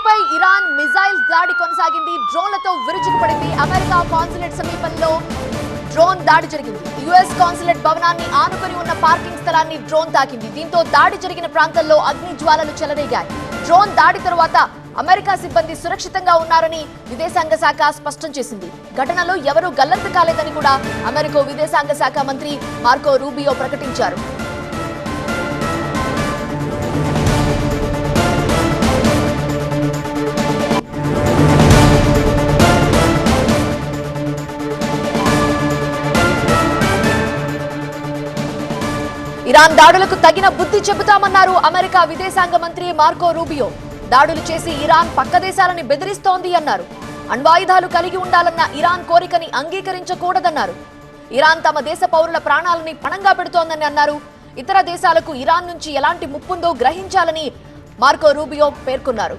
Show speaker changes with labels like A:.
A: ఇరాన్పై Iran missiles దాడి కొనసాగింది. డ్రోన్లతో విరుచుకుపడింది. అమెరికా కాన్సులేట్ సమీపంలో డ్రోన్ దాడి జరిగింది. యుఎస్ కాన్సులేట్ భవనాన్ని ఆనుకొని ఉన్న పార్కింగ్ స్థలాన్ని డ్రోన్ తాకింది. దీంతో దాడి జరిగిన ప్రాంతంలో అగ్ని జ్వాలలు చెలరేగాయి. డ్రోన్ దాడి తరువాత అమెరికా సిబ్బంది సురక్షితంగా ఉన్నారని విదేశాంగ శాఖ స్పష్టం చేసింది. ఘటనలో ఎవరూ గల్లంతు కాలేదని కూడా అమెరికా విదేశాంగ శాఖ మంత్రి మార్కో రూబియో ప్రకటించారు. ఇరాన్ దాడులకు తగిన బుద్ధి చెబుతామన్నారు అమెరికా విదేశాంగ మంత్రి మార్కో రూబియో. దాడులు చేసి ఇరాన్ పక్క దేశాలని బెదిరిస్తోంది అన్నారు. అణ్వాయుధాలు కలిగి ఉండాలన్న ఇరాన్ కోరికని అంగీకరించకూడదన్నారు. ఇరాన్ తమ దేశ పౌరుల ప్రాణాలని పణంగా పెడుతోందని అన్నారు. ఇతర దేశాలకు ఇరాన్ నుంచి ఎలాంటి ముప్పుందో గ్రహించాలని మార్కో రూబియో పేర్కొన్నారు.